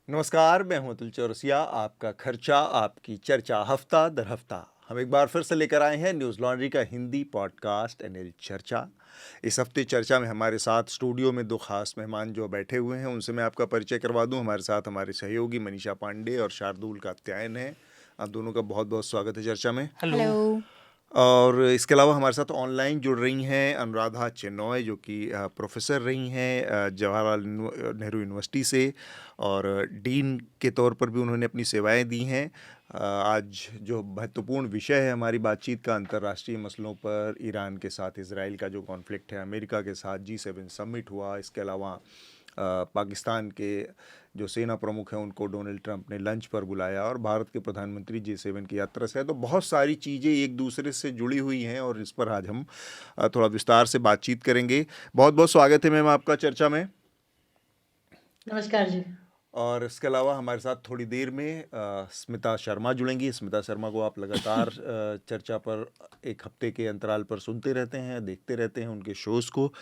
नमस्कार, मैं हूं अतुल चौरसिया। आपका खर्चा आपकी चर्चा हफ्ता दर हफ्ता हम एक बार फिर से लेकर आए हैं न्यूज़ लॉन्ड्री का हिंदी पॉडकास्ट एनएल चर्चा। इस हफ्ते चर्चा में हमारे साथ स्टूडियो में दो खास मेहमान जो बैठे हुए हैं उनसे मैं आपका परिचय करवा दूं। हमारे साथ हमारे सहयोगी मनीषा पांडे और शार्दुल कात्यायन हैं। आप दोनों का बहुत बहुत स्वागत है चर्चा में। हेलो। और इसके अलावा हमारे साथ ऑनलाइन जुड़ रही हैं अनुराधा चेन्नॉय, जो कि प्रोफेसर रही हैं जवाहरलाल नेहरू यूनिवर्सिटी से, और डीन के तौर पर भी उन्होंने अपनी सेवाएं दी हैं। आज जो महत्वपूर्ण विषय है हमारी बातचीत का, अंतर्राष्ट्रीय मसलों पर ईरान के साथ इसराइल का जो कॉन्फ्लिक्ट है, अमेरिका के साथ G7 समिट हुआ, इसके अलावा पाकिस्तान के जो सेना प्रमुख हैं उनको डोनाल्ड ट्रंप ने लंच पर बुलाया, और भारत के प्रधानमंत्री G7 की यात्रा से है। तो बहुत सारी चीज़ें एक दूसरे से जुड़ी हुई हैं और इस पर आज हम थोड़ा विस्तार से बातचीत करेंगे। बहुत बहुत स्वागत है मैम आपका चर्चा में। नमस्कार जी। और इसके अलावा हमारे साथ थोड़ी देर में स्मिता शर्मा जुड़ेंगी। स्मिता शर्मा को आप लगातार चर्चा पर एक हफ्ते के अंतराल पर सुनते रहते हैं, देखते रहते हैं उनके शोज़ को।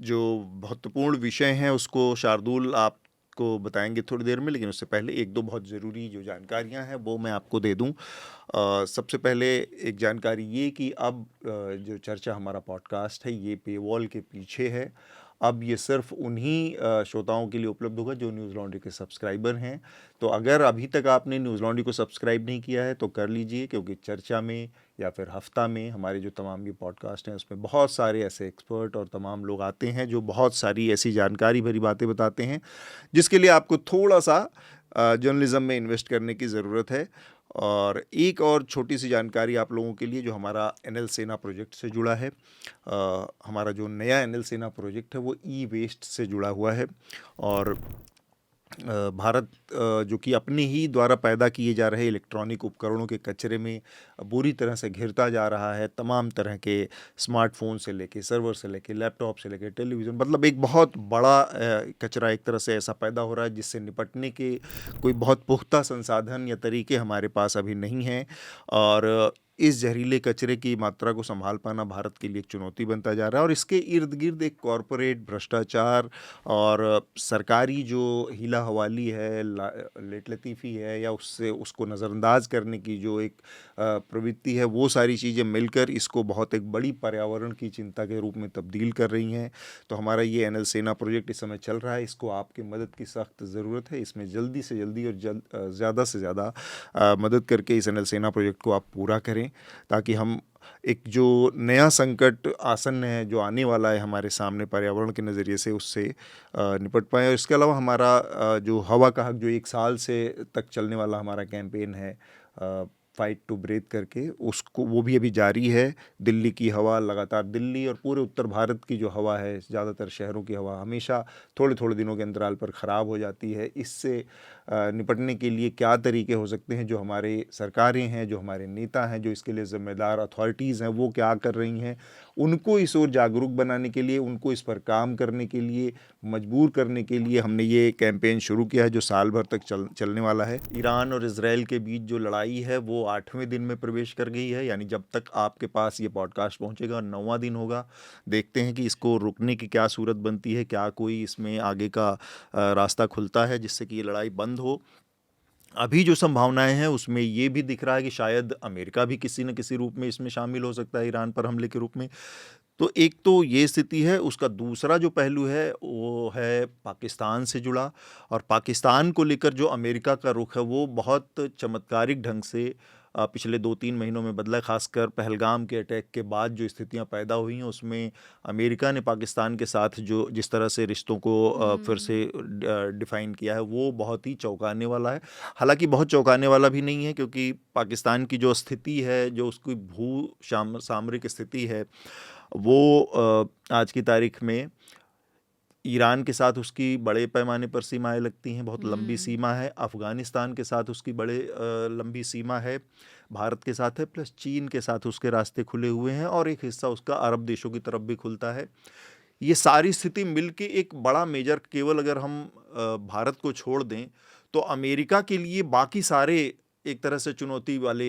जो महत्वपूर्ण विषय हैं उसको शार्दुल आपको बताएंगे थोड़ी देर में, लेकिन उससे पहले एक दो बहुत ज़रूरी जो जानकारियां हैं वो मैं आपको दे दूं। सबसे पहले एक जानकारी ये कि अब जो चर्चा हमारा पॉडकास्ट है ये पेवॉल के पीछे है। अब ये सिर्फ उन्हीं श्रोताओं के लिए उपलब्ध होगा जो न्यूज़ लॉन्ड्री के सब्सक्राइबर हैं। तो अगर अभी तक आपने न्यूज़ लॉन्ड्री को सब्सक्राइब नहीं किया है तो कर लीजिए, क्योंकि चर्चा में या फिर हफ्ता में हमारे जो तमाम ये पॉडकास्ट हैं उसमें बहुत सारे ऐसे एक्सपर्ट और तमाम लोग आते हैं जो बहुत सारी ऐसी जानकारी भरी बातें बताते हैं जिसके लिए आपको थोड़ा सा जर्नलिज्म में इन्वेस्ट करने की ज़रूरत है। और एक और छोटी सी जानकारी आप लोगों के लिए, जो हमारा एनएल सेना प्रोजेक्ट से जुड़ा है। हमारा जो नया एनएल सेना प्रोजेक्ट है वो ई वेस्ट से जुड़ा हुआ है, और भारत जो कि अपने ही द्वारा पैदा किए जा रहे इलेक्ट्रॉनिक उपकरणों के कचरे में बुरी तरह से घिरता जा रहा है। तमाम तरह के स्मार्टफोन से लेके सर्वर से लेके लैपटॉप से लेके टेलीविज़न, मतलब एक बहुत बड़ा कचरा एक तरह से ऐसा पैदा हो रहा है जिससे निपटने के कोई बहुत पुख्ता संसाधन या तरीके हमारे पास अभी नहीं हैं। और इस जहरीले कचरे की मात्रा को संभाल पाना भारत के लिए एक चुनौती बनता जा रहा है, और इसके इर्द गिर्द एक कॉरपोरेट भ्रष्टाचार और सरकारी जो हीला हवाली है, लेट लतीफ़ी है, या उससे उसको नज़रअंदाज करने की जो एक प्रवृत्ति है, वो सारी चीज़ें मिलकर इसको बहुत एक बड़ी पर्यावरण की चिंता के रूप में तब्दील कर रही हैं। तो हमारा ये एनएल सेना प्रोजेक्ट इस समय चल रहा है, इसको आपकी मदद की सख्त ज़रूरत है। इसमें जल्दी से जल्दी और ज़्यादा से ज़्यादा मदद करके इस एनएल सेना प्रोजेक्ट को आप पूरा करें, ताकि हम एक जो नया संकट आसन्न है, जो आने वाला है हमारे सामने पर्यावरण के नज़रिए से, उससे निपट पाएँ। और इसके अलावा हमारा जो हवा का हक, जो 1 साल से तक चलने वाला हमारा कैंपेन है फाइट टू ब्रीथ करके, उसको वो भी अभी जारी है। दिल्ली की हवा लगातार, दिल्ली और पूरे उत्तर भारत की जो हवा है, ज़्यादातर शहरों की हवा हमेशा थोड़े थोड़े दिनों के अंतराल पर ख़राब हो जाती है। इससे निपटने के लिए क्या तरीके हो सकते हैं, जो हमारे सरकारें हैं, जो हमारे नेता हैं, जो इसके लिए ज़िम्मेदार अथॉरिटीज़ हैं, वो क्या कर रही हैं, उनको इस ओर जागरूक बनाने के लिए, उनको इस पर काम करने के लिए मजबूर करने के लिए हमने ये कैंपेन शुरू किया है, जो साल भर तक चलने वाला है। ईरान और इजराइल के बीच जो लड़ाई है वो 8वें दिन में प्रवेश कर गई है, यानी जब तक आपके पास ये पॉडकास्ट पहुंचेगा 9वां दिन होगा। देखते हैं कि इसको रुकने की क्या सूरत बनती है, क्या कोई इसमें आगे का रास्ता खुलता है जिससे कि ये लड़ाई बंद हो। अभी जो संभावनाएं हैं उसमें ये भी दिख रहा है कि शायद अमेरिका भी किसी न किसी रूप में इसमें शामिल हो सकता है, ईरान पर हमले के रूप में। तो एक तो ये स्थिति है। उसका दूसरा जो पहलू है वो है पाकिस्तान से जुड़ा, और पाकिस्तान को लेकर जो अमेरिका का रुख है वो बहुत चमत्कारिक ढंग से पिछले 2-3 महीनों में बदला। खासकर पहलगाम के अटैक के बाद जो स्थितियां पैदा हुई हैं उसमें अमेरिका ने पाकिस्तान के साथ जो जिस तरह से रिश्तों को फिर से डिफ़ाइन किया है वो बहुत ही चौंकाने वाला है। हालांकि बहुत चौंकाने वाला भी नहीं है, क्योंकि पाकिस्तान की जो स्थिति है, जो उसकी सामरिक स्थिति है, वो आज की तारीख में ईरान के साथ उसकी बड़े पैमाने पर सीमाएं लगती हैं, बहुत लंबी सीमा है। अफ़गानिस्तान के साथ उसकी बड़े लंबी सीमा है, भारत के साथ है, प्लस चीन के साथ उसके रास्ते खुले हुए हैं, और एक हिस्सा उसका अरब देशों की तरफ भी खुलता है। ये सारी स्थिति मिलके एक बड़ा मेजर, केवल अगर हम भारत को छोड़ दें तो अमेरिका के लिए बाकी सारे एक तरह से चुनौती वाले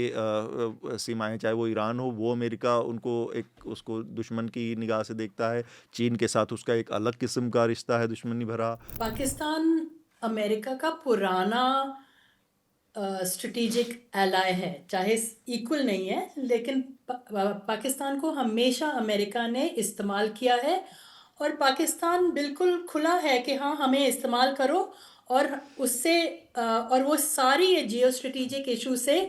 सीमाएं, चाहे वो ईरान हो, वो अमेरिका उनको एक उसको दुश्मन की निगाह से देखता है। चीन के साथ उसका एक अलग किस्म का रिश्ता है, दुश्मनी भरा। पाकिस्तान अमेरिका का पुराना स्ट्रेटेजिक एलाय है, चाहे इक्वल नहीं है, लेकिन पाकिस्तान को हमेशा अमेरिका ने इस्तेमाल किया है। और पाकिस्तान बिल्कुल खुला है कि हाँ, हमें इस्तेमाल करो। और उससे और वो सारी ये जियो स्ट्रेटेजिक इशू से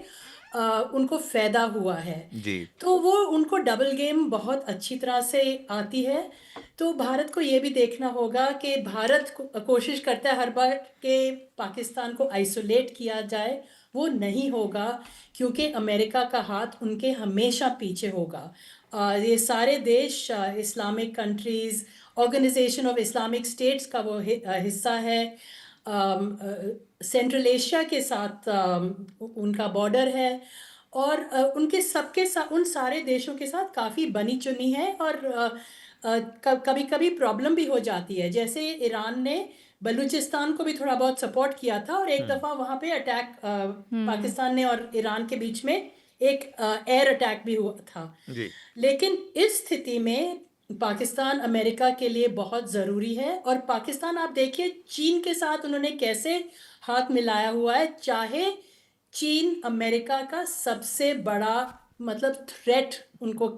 उनको फ़ायदा हुआ है। जी। तो वो उनको डबल गेम बहुत अच्छी तरह से आती है। तो भारत को ये भी देखना होगा कि भारत कोशिश करता है हर बार कि पाकिस्तान को आइसोलेट किया जाए। वो नहीं होगा, क्योंकि अमेरिका का हाथ उनके हमेशा पीछे होगा। ये सारे देश Islamic countries, organisation of Islamic states का वो हिस्सा है। सेंट्रल एशिया के साथ उनका बॉर्डर है। और उनके सबके साथ, उन सारे देशों के साथ काफ़ी बनी चुनी है। और कभी कभी प्रॉब्लम भी हो जाती है, जैसे ईरान ने बलूचिस्तान को भी थोड़ा बहुत सपोर्ट किया था, और एक दफ़ा वहाँ पे अटैक पाकिस्तान ने और ईरान के बीच में एक एयर अटैक भी हुआ था। जी। लेकिन इस स्थिति में पाकिस्तान अमेरिका के लिए बहुत ज़रूरी है। और पाकिस्तान, आप देखिए चीन के साथ उन्होंने कैसे हाथ मिलाया हुआ है। चाहे चीन अमेरिका का सबसे बड़ा मतलब थ्रेट उनको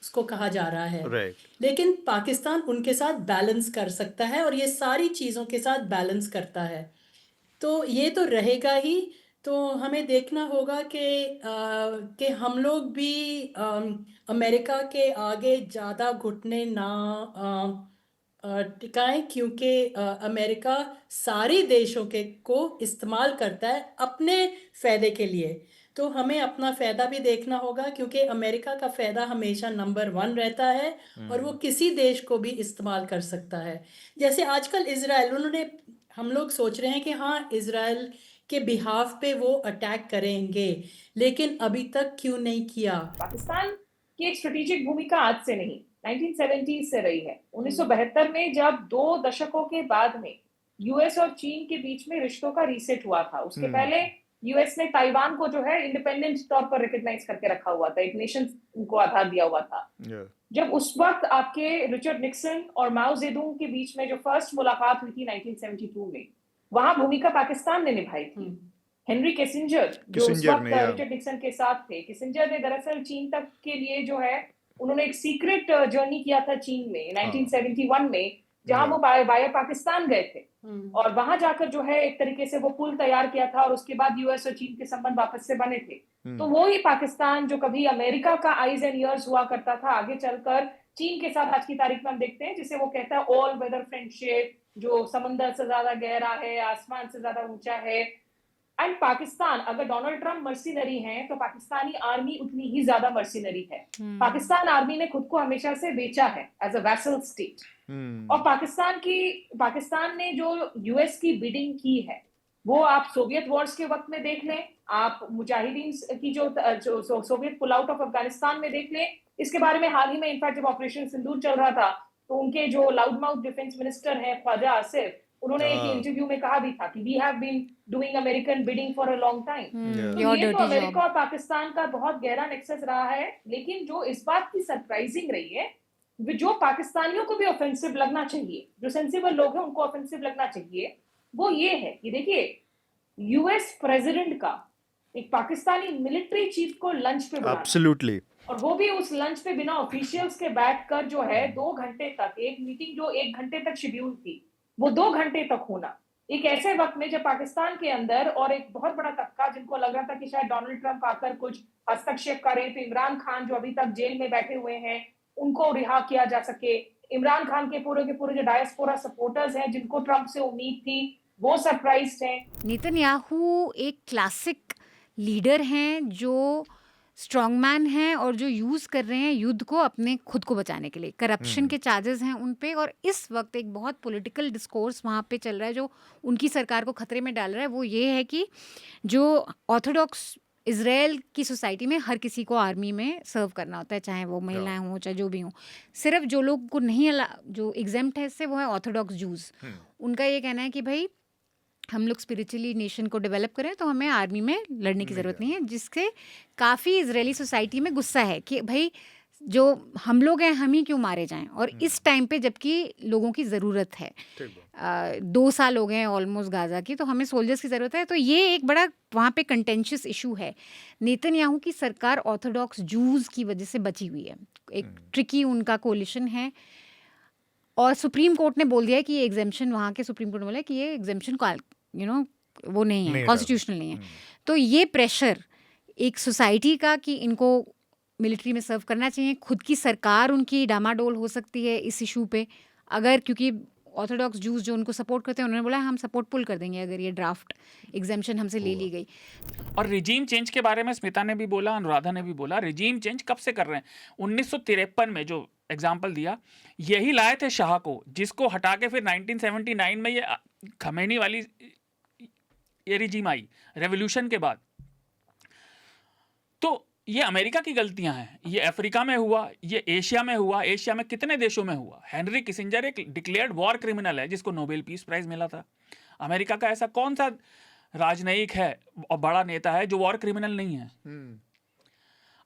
उसको कहा जा रहा है, राइट। लेकिन पाकिस्तान उनके साथ बैलेंस कर सकता है, और ये सारी चीज़ों के साथ बैलेंस करता है। तो ये तो रहेगा ही। तो हमें देखना होगा कि हम लोग भी अमेरिका के आगे ज़्यादा घुटने ना टिकाएं, क्योंकि अमेरिका सारे देशों के को इस्तेमाल करता है अपने फ़ायदे के लिए। तो हमें अपना फ़ायदा भी देखना होगा, क्योंकि अमेरिका का फ़ायदा हमेशा नंबर 1 रहता है, और वो किसी देश को भी इस्तेमाल कर सकता है। जैसे आजकल इज़राइल, उन्होंने, हम लोग सोच रहे हैं कि हाँ, इज़राइल के बिहाफ पे वो अटैक करेंगे, लेकिन अभी तक क्यों नहीं किया? पाकिस्तान की एक स्ट्रेटेजिक भूमिका आज से नहीं, 1970 से रही है। 1972 में जब 2 दशकों के बाद में यूएस और चीन के बीच में रिश्तों का रीसेट हुआ था, उसके पहले यूएस ने ताइवान को जो है इंडिपेंडेंट तौर पर रिकॉग्नाइज करके रखा हुआ था, एक नेशन उनको आधार दिया हुआ था। जब उस वक्त आपके रिचर्ड निक्सन और माओ जेडुंग के बीच में जो फर्स्ट मुलाकात हुई थी 1972 में, वहां भूमिका पाकिस्तान ने निभाई थी। हेनरी किसिंजर जो उस वक्त रिचर्ड निक्सन के साथ थे, किसिंजर ने दरअसल चीन तक के लिए जो है, उन्होंने एक सीक्रेट जर्नी किया था चीन में 1971 में, जहां वो बाय पाकिस्तान गए थे, और वहां जाकर जो है एक तरीके से वो पुल तैयार किया था, और उसके बाद यूएस और चीन के संबंध वापस से बने थे। तो वो ही पाकिस्तान जो कभी अमेरिका का आईज एंड ईयर्स हुआ करता था, आगे चलकर चीन के साथ आज की तारीख में हम देखते हैं, जिसे वो कहता है ऑल वेदर फ्रेंडशिप, जो समंदर से ज्यादा गहरा है, आसमान से ज्यादा ऊंचा है। एंड पाकिस्तान, अगर डोनाल्ड ट्रंप मर्सिनरी हैं, तो पाकिस्तानी आर्मी उतनी ही ज्यादा मर्सिनरी है। पाकिस्तान आर्मी ने खुद को हमेशा से बेचा है एज अ वैसल स्टेट। और पाकिस्तान ने जो यूएस की बिडिंग की है, वो आप सोवियत वॉर्स के वक्त में देख लें, आप मुजाहिदीन की जो Soviet pull out of Afghanistan में देख लें, इसके बारे में हाल ही में इनफैक्ट जब ऑपरेशन सिंदूर चल रहा था, तो उनके जो लाउड माउथ डिफेंस मिनिस्टर हैं ख्वाजा आसिफ, उन्होंने एक इंटरव्यू में कहा भी था कि we have been doing American bidding for a long time. तो ये तो अमेरिका और पाकिस्तान का बहुत गहरा नेक्सस रहा है। लेकिन जो इस बात की सरप्राइजिंग रही है, जो पाकिस्तानियों को भी ऑफेंसिव लगना चाहिए, जो सेंसिबल लोग हैं उनको ऑफेंसिव लगना चाहिए, वो ये है कि देखिए, यूएस प्रेसिडेंट का एक पाकिस्तानी मिलिट्री चीफ को लंच पे बुलाना, एब्सोल्युटली, और वो भी उस लंच पे बिना ऑफिशियल्स के बैठकर जो है 2 घंटे तक, एक मीटिंग जो 1 घंटे तक शेड्यूल थी, वो 2 घंटे तक होना, एक ऐसे वक्त में जब पाकिस्तान के अंदर और एक बहुत बड़ा तबका जिनको लग रहा था कि शायद डोनाल्ड ट्रंप आकर कुछ हस्तक्षेप करें, तो इमरान खान जो अभी तक जेल में बैठे हुए हैं उनको रिहा किया जा सके, इमरान खान के पूरे जो डायस्पोरा सपोर्टर्स हैं जिनको ट्रंप से उम्मीद थी, वो सरप्राइज्ड हैं। नेतन्याहू एक क्लासिक लीडर हैं जो स्ट्रॉन्गमैन हैं और जो यूज़ कर रहे हैं युद्ध को अपने खुद को बचाने के लिए। करप्शन के चार्जेस हैं उन पे, और इस वक्त एक बहुत पॉलिटिकल डिस्कोर्स वहाँ पे चल रहा है जो उनकी सरकार को खतरे में डाल रहा है। वो ये है कि जो ऑर्थोडॉक्स इजराइल की सोसाइटी में हर किसी को आर्मी में सर्व करना होता है, चाहे वो महिलाएं हों चाहे जो भी हों। सिर्फ जो लोग को नहीं जो एग्जेम्प्ट है इससे, वो है ऑर्थोडॉक्स जूस। उनका ये कहना है कि भाई हम लोग स्पिरिचुअली नेशन को डेवलप करें तो हमें आर्मी में लड़ने की ज़रूरत नहीं है, जिससे काफ़ी इजरायली सोसाइटी में गुस्सा है कि भाई जो हम लोग हैं हम ही क्यों मारे जाएं, और इस टाइम पे जबकि लोगों की ज़रूरत है। 2 साल हो गए हैं ऑलमोस्ट गाज़ा की, तो हमें सोल्जर्स की ज़रूरत है। तो ये एक बड़ा वहाँ पे कंटेंशियस इशू है। नेतन्याहू की सरकार ऑर्थोडॉक्स जूज़ की वजह से बची हुई है, एक ट्रिकी उनका कोलिशन है, और सुप्रीम कोर्ट ने बोल दिया है कि ये एग्जेम्पशन, वहाँ के सुप्रीम कोर्ट ने बोला है कि ये एग्जेम्पशन वो नहीं है, कॉन्स्टिट्यूशनल नहीं है। तो ये प्रेशर एक सोसाइटी का कि इनको मिलिट्री में सर्व करना चाहिए, खुद की सरकार उनकी डामाडोल हो सकती है इस इशू पे, अगर क्योंकि ऑर्थोडॉक्स जूस जो उनको सपोर्ट करते हैं उन्होंने बोला हम सपोर्ट पुल कर देंगे अगर ये ड्राफ्ट एग्जेम्पशन हमसे ले ली गई। और रिजीम चेंज के बारे में स्मिता ने भी बोला, अनुराधा ने भी बोला, रिजीम चेंज कब से कर रहे हैं? 1953 में जो एग्जाम्पल दिया, यही लाए थे शाह को, जिसको हटा के फिर 1979 में ये खमेनी वाली ये रिजीम आई रेवोल्यूशन के बाद। तो ये अमेरिका की गलतियां हैं, ये अफ्रीका में हुआ, ये एशिया में हुआ, एशिया में कितने देशों में हुआ। हेनरी किसिंजर एक डिक्लेयर्ड वॉर क्रिमिनल है जिसको नोबेल पीस प्राइज मिला था। अमेरिका का ऐसा कौन सा राजनयिक है और बड़ा नेता है जो वॉर क्रिमिनल नहीं है?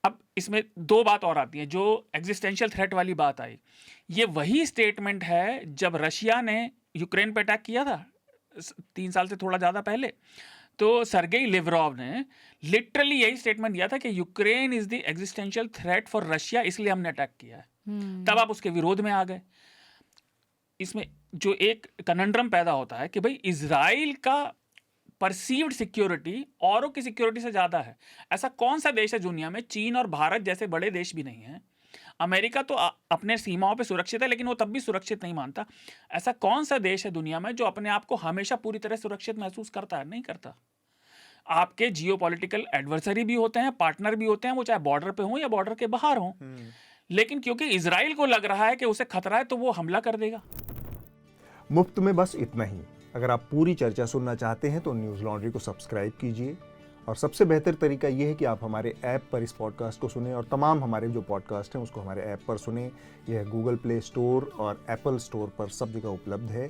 अब इसमें दो बात और आती है, जो एग्जिस्टेंशियल थ्रेट वाली बात आई, ये वही स्टेटमेंट है जब रशिया ने यूक्रेन पे अटैक किया था 3 साल से थोड़ा ज़्यादा पहले, तो सरगेई लेवरोव ने लिटरली यही स्टेटमेंट दिया था कि Ukraine is the existential threat for Russia, इसलिए हमने अटैक किया है। तब आप उसके विरोध में आ गए। इसमें जो एक कनंड्रम पैदा होता है कि भाई इजराइल का परसीव्ड सिक्योरिटी औरों की सिक्योरिटी से ज़्यादा है। ऐसा कौन सा देश है दुनिया में, चीन और भारत जैसे बड़े देश भी नहीं हैं, अमेरिका तो अपने सीमाओं पे सुरक्षित है लेकिन वो तब भी सुरक्षित नहीं मानता। ऐसा कौन सा देश है दुनिया में जो अपने आप को हमेशा पूरी तरह सुरक्षित महसूस करता है? नहीं करता। आपके जियोपॉलिटिकल एडवर्सरी भी होते हैं, पार्टनर भी होते हैं, वो चाहे बॉर्डर पे हों या बॉर्डर के बाहर हों, लेकिन क्योंकि इजराइल को लग रहा है कि उसे खतरा है तो वो हमला कर देगा। मुफ्त में बस इतना ही। अगर आप पूरी चर्चा सुनना चाहते हैं तो न्यूज़ लॉन्ड्री को सब्सक्राइब कीजिए, और सबसे बेहतर तरीका यह है कि आप हमारे ऐप पर इस पॉडकास्ट को सुनें, और तमाम हमारे जो पॉडकास्ट हैं उसको हमारे ऐप पर सुनें। यह गूगल प्ले स्टोर और एप्पल स्टोर पर सब जगह उपलब्ध है।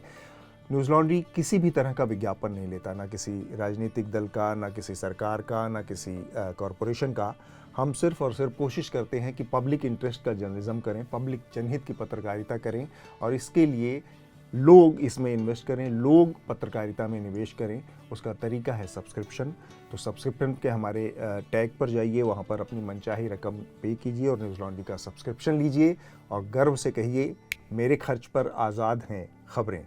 न्यूज़ लॉन्ड्री किसी भी तरह का विज्ञापन नहीं लेता, ना किसी राजनीतिक दल का, ना किसी सरकार का, ना किसी कॉरपोरेशन का। हम सिर्फ और सिर्फ कोशिश करते हैं कि पब्लिक इंटरेस्ट का जर्नलिज्म करें, पब्लिक जनहित की पत्रकारिता करें, और इसके लिए लोग इसमें इन्वेस्ट करें, लोग पत्रकारिता में निवेश करें। उसका तरीका है सब्सक्रिप्शन। तो सब्सक्रिप्शन के हमारे टैग पर जाइए, वहाँ पर अपनी मनचाही रकम पे कीजिए और न्यूज़ लॉन्ड्री का सब्सक्रिप्शन लीजिए, और गर्व से कहिए मेरे खर्च पर आज़ाद हैं खबरें।